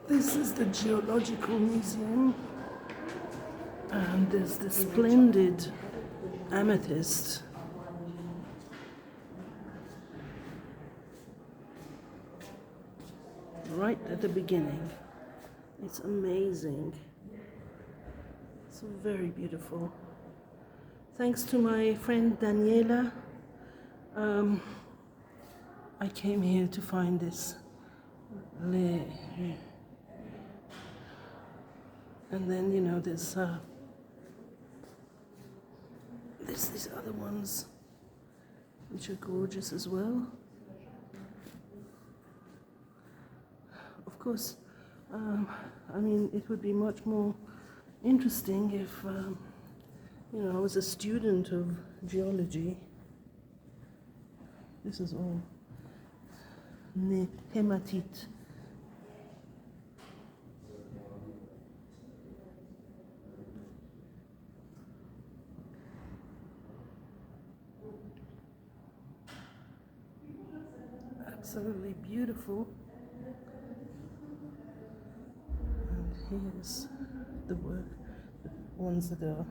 This is the Geological Museum, and there's the splendid amethyst. Right at the beginning. It's amazing. It's very beautiful. Thanks to my friend Daniela, I came here to find this. And then, you know, there's these other ones which are gorgeous as well. Of course, I mean, it would be much more interesting if, you know, I was a student of geology. This is all hematite. Absolutely beautiful. And here's the work, the ones that are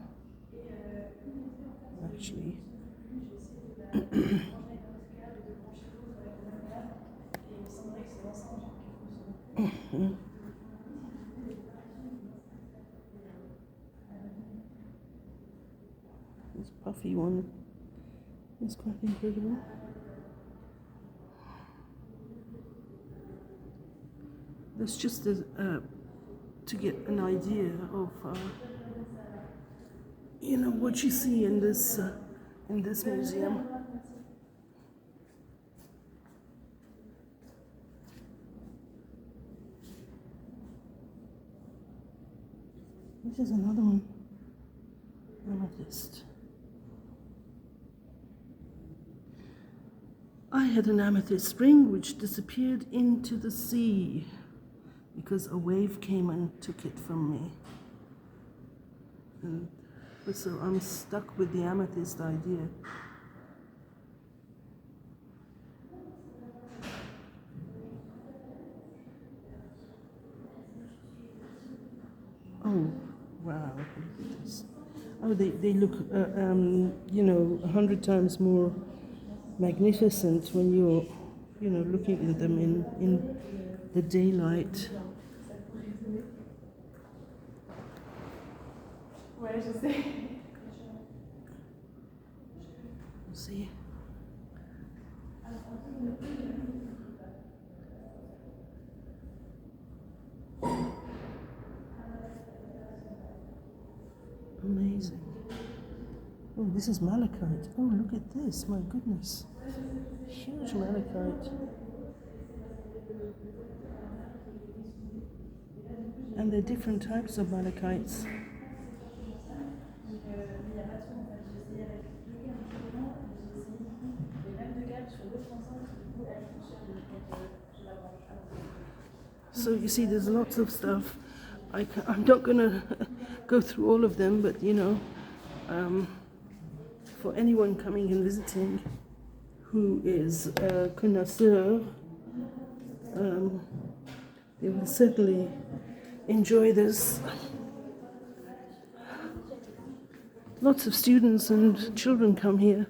actually this puffy one is quite incredible. That's just to get an idea of, you know, what you see in this museum. This is another one, amethyst. I had an amethyst ring which disappeared into the sea because a wave came and took it from me. And so I'm stuck with the amethyst idea. Oh, wow, look at this. Oh, they look, you know, 100 times more magnificent when you're, you know, looking at them in the daylight. Ouais, je sais. See? Amazing. Oh, this is malachite. Oh, look at this. My goodness. Huge malachite. And there are different types of malachites. So you see, there's lots of stuff. I'm not going to go through all of them, but you know, for anyone coming and visiting who is a connoisseur, they will certainly enjoy this. Lots of students and children come here.